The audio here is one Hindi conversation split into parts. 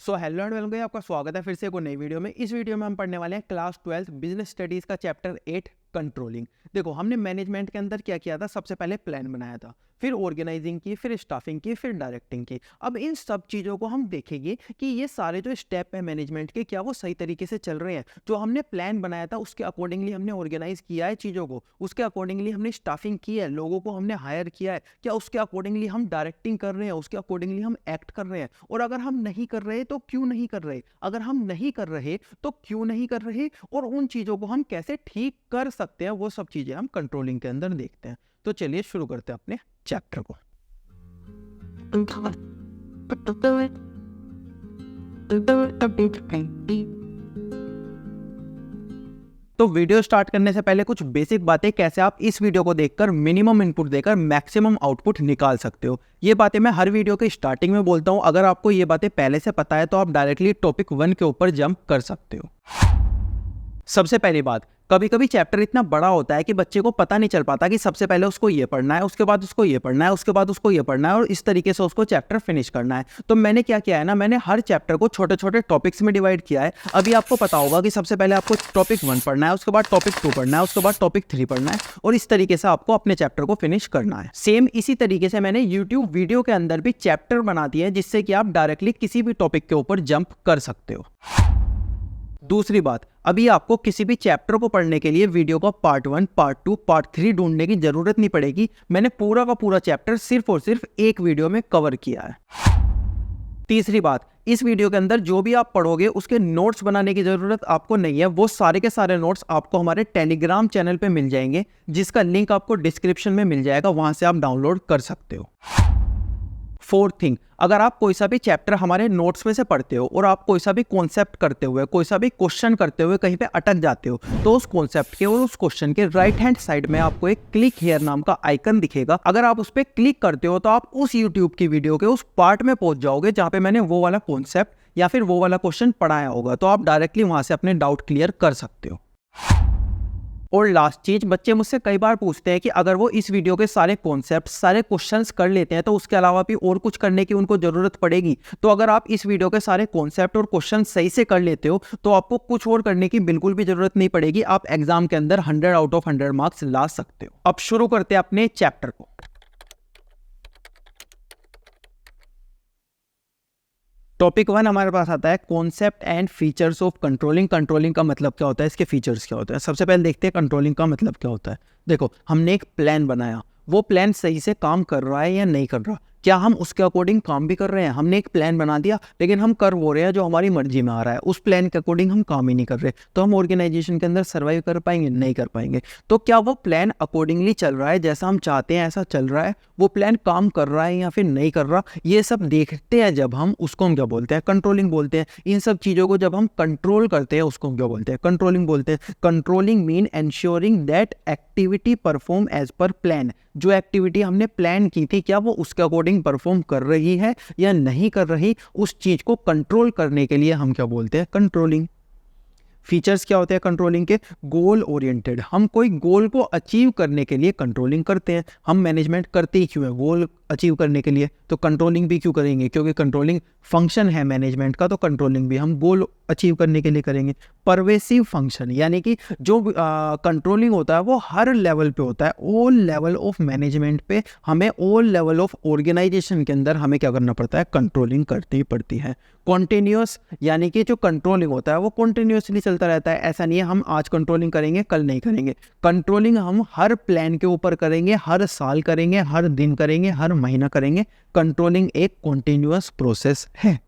सो हेलो एंड वेलकम, आपका स्वागत है फिर से एक नई वीडियो में। इस वीडियो में हम पढ़ने वाले हैं क्लास 12 बिजनेस स्टडीज का चैप्टर 8 कंट्रोलिंग। देखो, हमने मैनेजमेंट के अंदर क्या किया था, सबसे पहले प्लान बनाया था, फिर ऑर्गेनाइजिंग की, फिर स्टाफिंग की, फिर डायरेक्टिंग की। अब इन सब चीज़ों को हम देखेंगे कि ये सारे जो स्टेप है मैनेजमेंट के, क्या वो सही तरीके से चल रहे हैं। जो हमने प्लान बनाया था उसके अकॉर्डिंगली हमने ऑर्गेनाइज किया है चीज़ों को, उसके अकॉर्डिंगली हमने स्टाफिंग की है, लोगों को हमने हायर किया है, क्या उसके अकॉर्डिंगली हम डायरेक्टिंग कर रहे हैं, उसके अकॉर्डिंगली हम एक्ट कर रहे हैं। और अगर हम नहीं कर रहे तो क्यों नहीं कर रहे, अगर हम नहीं कर रहे तो क्यों नहीं कर रहे, और उन चीज़ों को हम कैसे ठीक कर सकते हैं, वो सब चीज़ें हम कंट्रोलिंग के अंदर देखते हैं। तो चलिए शुरू करते हैं अपने चैप्टर को। तो वीडियो स्टार्ट करने से पहले कुछ बेसिक बातें, कैसे आप इस वीडियो को देखकर मिनिमम इनपुट देकर मैक्सिमम आउटपुट निकाल सकते हो। ये बातें मैं हर वीडियो के स्टार्टिंग में बोलता हूं। अगर आपको ये बातें पहले से पता है तो आप डायरेक्टली टॉपिक 1 के ऊपर जंप कर सकते हो। सबसे पहली बात, कभी कभी चैप्टर इतना बड़ा होता है कि बच्चे को पता नहीं चल पाता कि सबसे पहले उसको ये पढ़ना है, उसके बाद उसको ये पढ़ना है, उसके बाद उसको ये पढ़ना है, और इस तरीके से उसको चैप्टर फिनिश करना है। तो मैंने क्या किया है ना, मैंने हर चैप्टर को छोटे छोटे टॉपिक्स में डिवाइड किया है। अभी आपको पता होगा कि सबसे पहले आपको टॉपिक 1 पढ़ना है, उसके बाद टॉपिक 2 पढ़ना है, उसके बाद टॉपिक 3 पढ़ना है, और इस तरीके से आपको अपने चैप्टर को फिनिश करना है। सेम इसी तरीके से मैंने यूट्यूब वीडियो के अंदर भी चैप्टर बना दिए हैं, जिससे कि आप डायरेक्टली किसी भी टॉपिक के ऊपर जंप कर सकते हो। दूसरी बात, अभी आपको किसी भी चैप्टर को पढ़ने के लिए वीडियो का पार्ट 1, पार्ट 2, पार्ट 3 ढूंढने की जरूरत नहीं पड़ेगी। मैंने पूरा का पूरा चैप्टर सिर्फ और सिर्फ एक वीडियो में कवर किया है। तीसरी बात, इस वीडियो के अंदर जो भी आप पढ़ोगे उसके नोट्स बनाने की जरूरत आपको नहीं है। वो सारे के सारे नोट्स आपको हमारे टेलीग्राम चैनल पे मिल जाएंगे, जिसका लिंक आपको डिस्क्रिप्शन में मिल जाएगा, वहां से आप डाउनलोड कर सकते हो। फोर्थ थिंग, अगर आप कोई सा भी चैप्टर हमारे नोट्स में से पढ़ते हो और आप कोई सा भी कॉन्सेप्ट करते हुए, कोई सा भी क्वेश्चन करते हुए कहीं पे अटक जाते हो, तो उस कॉन्सेप्ट के और उस क्वेश्चन के राइट हैंड साइड में आपको एक क्लिक हियर नाम का आइकन दिखेगा। अगर आप उस पर क्लिक करते हो तो आप उस यूट्यूब की वीडियो के उस पार्ट में पहुंच जाओगे जहां पे मैंने वो वाला कॉन्सेप्ट या फिर वो वाला क्वेश्चन पढ़ाया होगा। तो आप डायरेक्टली वहां से अपने डाउट क्लियर कर सकते हो। और लास्ट चीज, बच्चे मुझसे कई बार पूछते हैं कि अगर वो इस वीडियो के सारे कॉन्सेप्ट, सारे क्वेश्चंस कर लेते हैं तो उसके अलावा भी और कुछ करने की उनको जरूरत पड़ेगी। तो अगर आप इस वीडियो के सारे कॉन्सेप्ट और क्वेश्चन सही से कर लेते हो तो आपको कुछ और करने की बिल्कुल भी जरूरत नहीं पड़ेगी। आप एग्जाम के अंदर 100 आउट ऑफ 100 मार्क्स ला सकते हो। अब शुरू करते हैं अपने चैप्टर को। टॉपिक 1 हमारे पास आता है concept and features of controlling. Controlling का मतलब क्या होता है, इसके फीचर्स क्या होते हैं। सबसे पहले देखते हैं कंट्रोलिंग का मतलब क्या होता है। देखो, हमने एक प्लान बनाया, वो प्लान सही से काम कर रहा है या नहीं कर रहा, क्या हम उसके अकॉर्डिंग काम भी कर रहे हैं। हमने एक प्लान बना दिया लेकिन हम कर वो रहे हैं जो हमारी मर्जी में आ रहा है, उस प्लान के अकॉर्डिंग हम काम ही नहीं कर रहे, तो हम ऑर्गेनाइजेशन के अंदर सर्वाइव कर पाएंगे, नहीं कर पाएंगे। तो क्या वो प्लान अकॉर्डिंगली चल रहा है, जैसा हम चाहते हैं ऐसा चल रहा है, वो प्लान काम कर रहा है या फिर नहीं कर रहा, ये सब देखते हैं जब हम, उसको हम क्या बोलते हैं, कंट्रोलिंग बोलते हैं। इन सब चीज़ों को जब हम कंट्रोल करते हैं उसको हम क्या बोलते हैं, कंट्रोलिंग बोलते हैं। Controlling mean ensuring that activity perform as per plan. जो एक्टिविटी हमने प्लान की थी, क्या वो उसके अकॉर्डिंग परफॉर्म कर रही है या नहीं कर रही, उस चीज को कंट्रोल करने के लिए हम क्या बोलते हैं, कंट्रोलिंग। फीचर्स क्या होते हैं कंट्रोलिंग के, गोल ओरिएंटेड। हम कोई गोल को अचीव करने के लिए कंट्रोलिंग करते हैं। हम मैनेजमेंट करते ही क्यों है, गोल अचीव करने के लिए, तो कंट्रोलिंग भी क्यों करेंगे, क्योंकि कंट्रोलिंग फंक्शन है मैनेजमेंट का, तो कंट्रोलिंग भी हम गोल अचीव करने के लिए करेंगे। परवेसिव फंक्शन, यानी कि जो कंट्रोलिंग होता है वो हर लेवल पे होता है, ऑल लेवल ऑफ मैनेजमेंट पे हमें, ऑल लेवल ऑफ ऑर्गेनाइजेशन के अंदर हमें क्या करना पड़ता है, कंट्रोलिंग करनी पड़ती है। कॉन्टिन्यूस, यानी कि जो कंट्रोलिंग होता है वो कॉन्टिन्यूसली चलता रहता है। ऐसा नहीं है हम आज कंट्रोलिंग करेंगे कल नहीं करेंगे। कंट्रोलिंग हम हर प्लान के ऊपर करेंगे, हर साल करेंगे, हर दिन करेंगे, हर महीना करेंगे। कंट्रोलिंग एक कॉन्टिन्यूअस प्रोसेस है।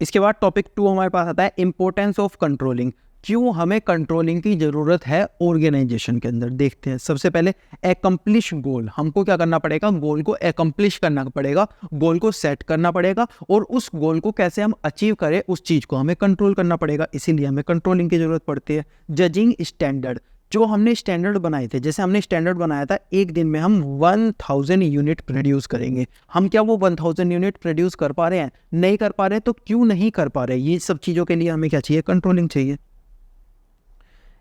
इसके बाद टॉपिक 2 हमारे पास आता है इंपॉर्टेंस ऑफ कंट्रोलिंग। क्यों हमें कंट्रोलिंग की जरूरत है ऑर्गेनाइजेशन के अंदर, देखते हैं। सबसे पहले एकम्प्लिश गोल, हमको क्या करना पड़ेगा, गोल को एकम्प्लिश करना पड़ेगा, गोल को सेट करना पड़ेगा, और उस गोल को कैसे हम अचीव करें उस चीज को हमें कंट्रोल करना पड़ेगा, इसीलिए हमें कंट्रोलिंग की जरूरत पड़ती है। जजिंग स्टैंडर्ड, जो हमने स्टैंडर्ड बनाए थे, जैसे हमने स्टैंडर्ड बनाया था एक दिन में हम 1000 यूनिट प्रोड्यूस करेंगे, हम क्या वो 1000 यूनिट प्रोड्यूस कर पा रहे हैं, नहीं कर पा रहे, तो क्यों नहीं कर पा रहे, ये सब चीज़ों के लिए हमें क्या चाहिए, कंट्रोलिंग चाहिए।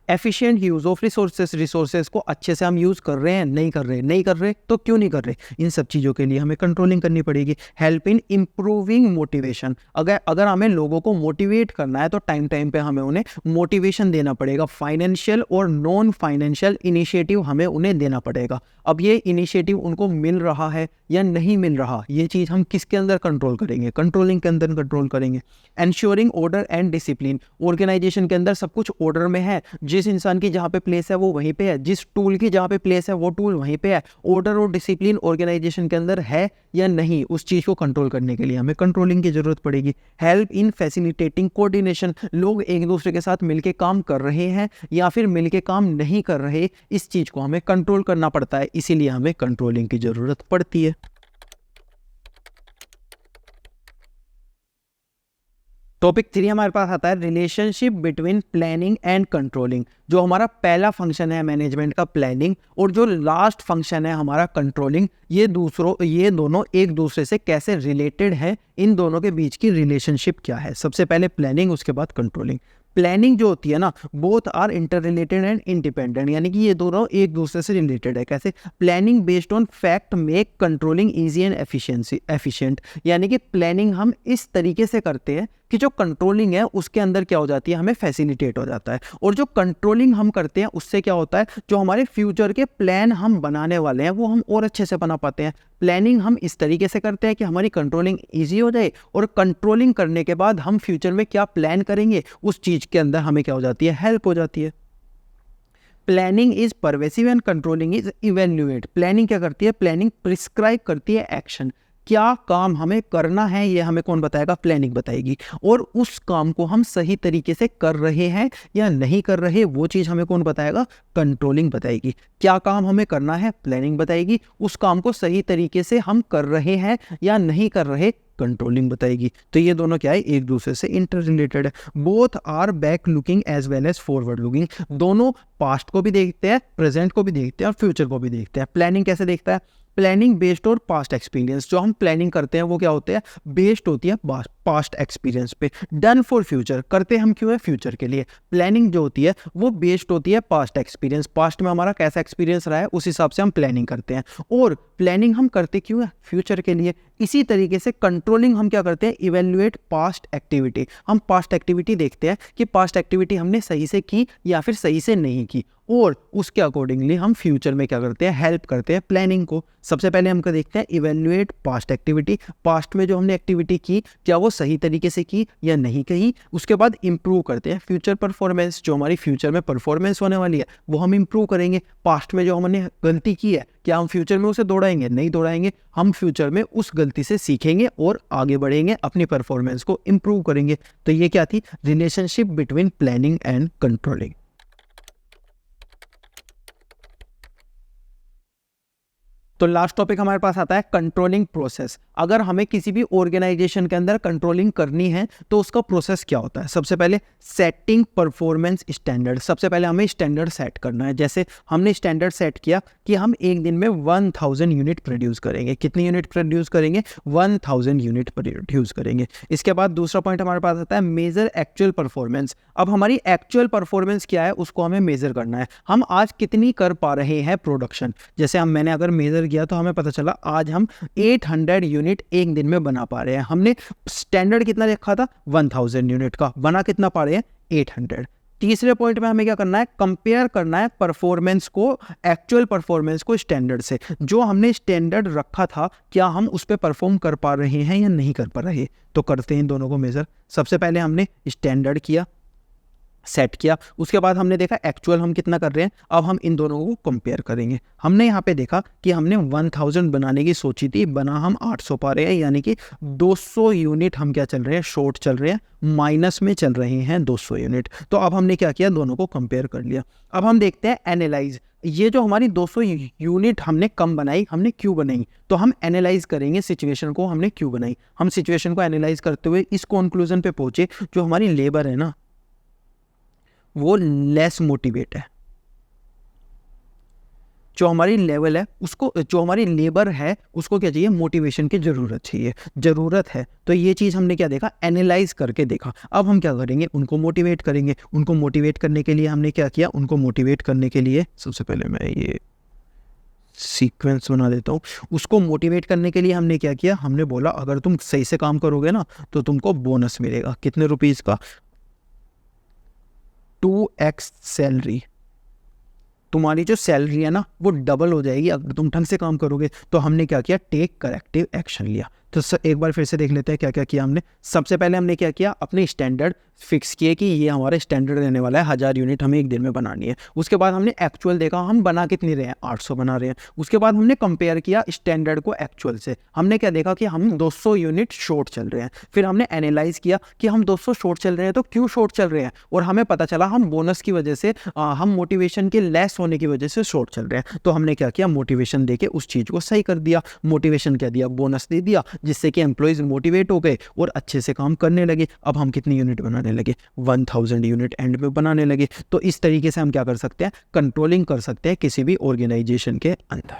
एफिशिएंट यूज ऑफ रिसोर्सेज को अच्छे से हम यूज कर रहे हैं, नहीं कर रहे तो क्यों नहीं कर रहे, इन सब चीज़ों के लिए हमें कंट्रोलिंग करनी पड़ेगी। हेल्प इन इम्प्रूविंग मोटिवेशन, अगर हमें लोगों को मोटिवेट करना है तो टाइम टाइम पे हमें उन्हें मोटिवेशन देना पड़ेगा। फाइनेंशियल और नॉन फाइनेंशियल इनिशिएटिव हमें उन्हें देना पड़ेगा। अब ये इनिशिएटिव उनको मिल रहा है या नहीं मिल रहा, ये चीज़ हम किसके अंदर कंट्रोल करेंगे, कंट्रोलिंग के अंदर कंट्रोल करेंगे। Ensuring order and discipline, organization के अंदर सब कुछ ऑर्डर में है, जिस इंसान की जहाँ पे प्लेस है वो वहीं पे है, जिस टूल की जहाँ पे प्लेस है वो टूल वहीं पे है। ऑर्डर और डिसिप्लिन ऑर्गेनाइजेशन के अंदर है या नहीं, उस चीज़ को कंट्रोल करने के लिए हमें कंट्रोलिंग की जरूरत पड़ेगी। हेल्प इन फैसिलिटेटिंग कोऑर्डिनेशन, लोग एक दूसरे के साथ मिलके काम कर रहे हैं या फिर मिलके काम नहीं कर रहे, इस चीज़ को हमें कंट्रोल करना पड़ता है, इसीलिए हमें कंट्रोलिंग की जरूरत पड़ती है। टॉपिक 3 हमारे पास आता है relationship between planning and controlling. जो हमारा पहला फंक्शन है मैनेजमेंट का, प्लानिंग, और जो लास्ट फंक्शन है हमारा कंट्रोलिंग, ये दोनों एक दूसरे से कैसे रिलेटेड है, इन दोनों के बीच की रिलेशनशिप क्या है। सबसे पहले प्लानिंग, उसके बाद कंट्रोलिंग। प्लानिंग जो होती है ना, both are interrelated and independent, यानी कि ये दोनों एक दूसरे से रिलेटेड है। कैसे? Planning based on fact make controlling easy and efficient, यानी कि प्लानिंग हम इस तरीके से करते हैं कि जो कंट्रोलिंग है उसके अंदर क्या हो जाती है, हमें फैसिलिटेट हो जाता है। और जो कंट्रोलिंग हम करते हैं उससे क्या होता है, जो हमारे फ्यूचर के प्लान हम बनाने वाले हैं वो हम और अच्छे से बना पाते हैं। प्लानिंग हम इस तरीके से करते हैं कि हमारी कंट्रोलिंग ईजी हो जाए, और कंट्रोलिंग करने के बाद हम फ्यूचर में क्या प्लान करेंगे उस चीज़ के अंदर हमें क्या हो जाती है, हेल्प हो जाती है। Planning is pervasive and controlling is evaluate. Planning क्या करती है, प्लानिंग प्रिस्क्राइब करती है एक्शन, क्या काम हमें करना है ये हमें कौन बताएगा, प्लानिंग बताएगी। और उस काम को हम सही तरीके से कर रहे हैं या नहीं कर रहे, वो चीज़ हमें कौन बताएगा, कंट्रोलिंग बताएगी। क्या काम हमें करना है, प्लानिंग बताएगी। उस काम को सही तरीके से हम कर रहे हैं या नहीं कर रहे, कंट्रोलिंग बताएगी। तो ये दोनों क्या है, एक दूसरे से इंटर रिलेटेड है। Both are back looking as well as forward looking, दोनों पास्ट को भी देखते हैं, प्रेजेंट को भी देखते हैं और फ्यूचर को भी देखते हैं। प्लानिंग कैसे देखता है, प्लानिंग बेस्ड और पास्ट एक्सपीरियंस, जो हम प्लानिंग करते हैं वो क्या होते हैं, बेस्ड होती है पास्ट एक्सपीरियंस पे। डन फॉर फ्यूचर, करते हम क्यों है, फ्यूचर के लिए। प्लानिंग जो होती है वो बेस्ड होती है पास्ट एक्सपीरियंस, पास्ट में हमारा कैसा एक्सपीरियंस रहा है उस हिसाब से हम प्लानिंग करते हैं। और प्लानिंग हम करते क्यों है, फ्यूचर के लिए। इसी तरीके से कंट्रोलिंग हम क्या करते हैं, इवेल्युएट पास्ट एक्टिविटी, हम पास्ट एक्टिविटी देखते हैं कि पास्ट एक्टिविटी हमने सही से की या फिर सही से नहीं की, और उसके अकॉर्डिंगली हम फ्यूचर में क्या करते हैं, हेल्प करते हैं प्लानिंग को। सबसे पहले हम क्या देखते हैं, इवेल्युएट पास्ट एक्टिविटी, पास्ट में जो हमने एक्टिविटी की क्या वो सही तरीके से की या नहीं की। उसके बाद इंप्रूव करते हैं फ्यूचर परफॉर्मेंस, जो हमारी फ्यूचर में परफॉर्मेंस होने वाली है वो हम इंप्रूव करेंगे। पास्ट में जो हमने गलती की है क्या हम फ्यूचर में उसे दोहराएंगे, नहीं दोहराएंगे, हम फ्यूचर में उस गलती से सीखेंगे और आगे बढ़ेंगे, अपनी परफॉर्मेंस को इंप्रूव करेंगे। तो ये क्या थी, relationship between planning and controlling. तो लास्ट टॉपिक हमारे पास आता है कंट्रोलिंग प्रोसेस। अगर हमें किसी भी ऑर्गेनाइजेशन के अंदर कंट्रोलिंग करनी है तो उसका प्रोसेस क्या होता है। सबसे पहले सेटिंग परफॉर्मेंस स्टैंडर्ड, सबसे पहले हमें स्टैंडर्ड सेट करना है। जैसे हमने स्टैंडर्ड सेट किया कि हम एक दिन में 1000 यूनिट प्रोड्यूस करेंगे। कितनी यूनिट प्रोड्यूस करेंगे, 1000 यूनिट प्रोड्यूस करेंगे। इसके बाद दूसरा पॉइंट हमारे पास आता है मेजर एक्चुअल परफॉर्मेंस। अब हमारी एक्चुअल परफॉर्मेंस क्या है उसको हमें मेजर करना है, हम आज कितनी कर पा रहे हैं प्रोडक्शन। जैसे मैंने अगर मेजर किया तो हमें पता चला आज हम 800 यूनिट एक दिन में बना पा रहे हैं। हमने स्टैंडर्ड कितना रखा था, 1000 यूनिट का, बना कितना पा रहे हैं, 800। तीसरे पॉइंट में हमें क्या करना है, कंपेयर करना है परफॉर्मेंस को, एक्चुअल परफॉर्मेंस को स्टैंडर्ड से। जो हमने स्टैंडर्ड रखा था क्या हम उस पर परफॉर्म कर पा रहे हैं या नहीं कर पा रहे। तो करते हैं इन दोनों को मेजर। सबसे पहले हमने स्टैंडर्ड किया, सेट किया, उसके बाद हमने देखा एक्चुअल हम कितना कर रहे हैं। अब हम इन दोनों को कंपेयर करेंगे। हमने यहाँ पे देखा कि हमने 1000 बनाने की सोची थी, बना हम 800 पा रहे हैं, यानी कि 200 यूनिट हम क्या चल रहे हैं, शॉर्ट चल रहे हैं, माइनस में चल रहे हैं 200 यूनिट। तो अब हमने क्या किया, दोनों को कंपेयर कर लिया। अब हम देखते हैं एनालाइज, ये जो हमारी 200 यूनिट हमने कम बनाई, हमने क्यों बनाई। तो हम एनालाइज करेंगे सिचुएशन को, हमने क्यों बनाई। हम सिचुएशन को एनालाइज करते हुए इस कंक्लूजन पे पहुंचे, जो हमारी लेबर है ना वो लेस मोटिवेट है। जो हमारी लेवल है उसको, जो हमारी लेबर है उसको क्या चाहिए, मोटिवेशन की ज़रूरत चाहिए, ज़रूरत है। तो ये चीज़ हमने क्या देखा, एनालाइज करके देखा। अब हम क्या करेंगे, उनको मोटिवेट करेंगे। उनको मोटिवेट करने के लिए हमने क्या किया, उनको मोटिवेट करने के लिए सबसे पहले मैं ये सीक्वेंस बना देता हूँ। उसको मोटिवेट करने के लिए हमने क्या किया, हमने बोला अगर तुम सही से काम करोगे ना तो तुमको बोनस मिलेगा। कितने रुपीज़ का, 2x सैलरी। तुम्हारी जो सैलरी है ना वो डबल हो जाएगी अगर तुम ढंग से काम करोगे। तो हमने क्या किया, टेक करेक्टिव एक्शन लिया। तो एक बार फिर से देख लेते हैं क्या क्या किया हमने। सबसे पहले हमने क्या किया, अपने स्टैंडर्ड फिक्स किए कि ये हमारा स्टैंडर्ड रहने वाला है, 1000 यूनिट हमें एक दिन में बनानी है। उसके बाद हमने एक्चुअल देखा, हम बना कितनी रहे हैं, 800 बना रहे हैं। उसके बाद हमने कंपेयर किया स्टैंडर्ड को एक्चुअल से। हमने क्या देखा कि हम 200 यूनिट शॉर्ट चल रहे हैं। फिर हमने एनालाइज किया कि हम 200 शॉर्ट चल रहे हैं तो क्यों शॉर्ट चल रहे हैं, और हमें पता चला हम बोनस की वजह से, हम मोटिवेशन के लेस होने की वजह से शॉर्ट चल रहे हैं। तो हमने क्या किया, मोटिवेशन देके उस चीज़ को सही कर दिया। मोटिवेशन क्या दिया, बोनस दे दिया, जिससे कि एम्प्लॉयज़ मोटिवेट हो गए और अच्छे से काम करने लगे। अब हम कितनी यूनिट बनाने लगे, 1000 यूनिट एंड में बनाने लगे। तो इस तरीके से हम क्या कर सकते हैं, कंट्रोलिंग कर सकते हैं किसी भी ऑर्गेनाइजेशन के अंदर।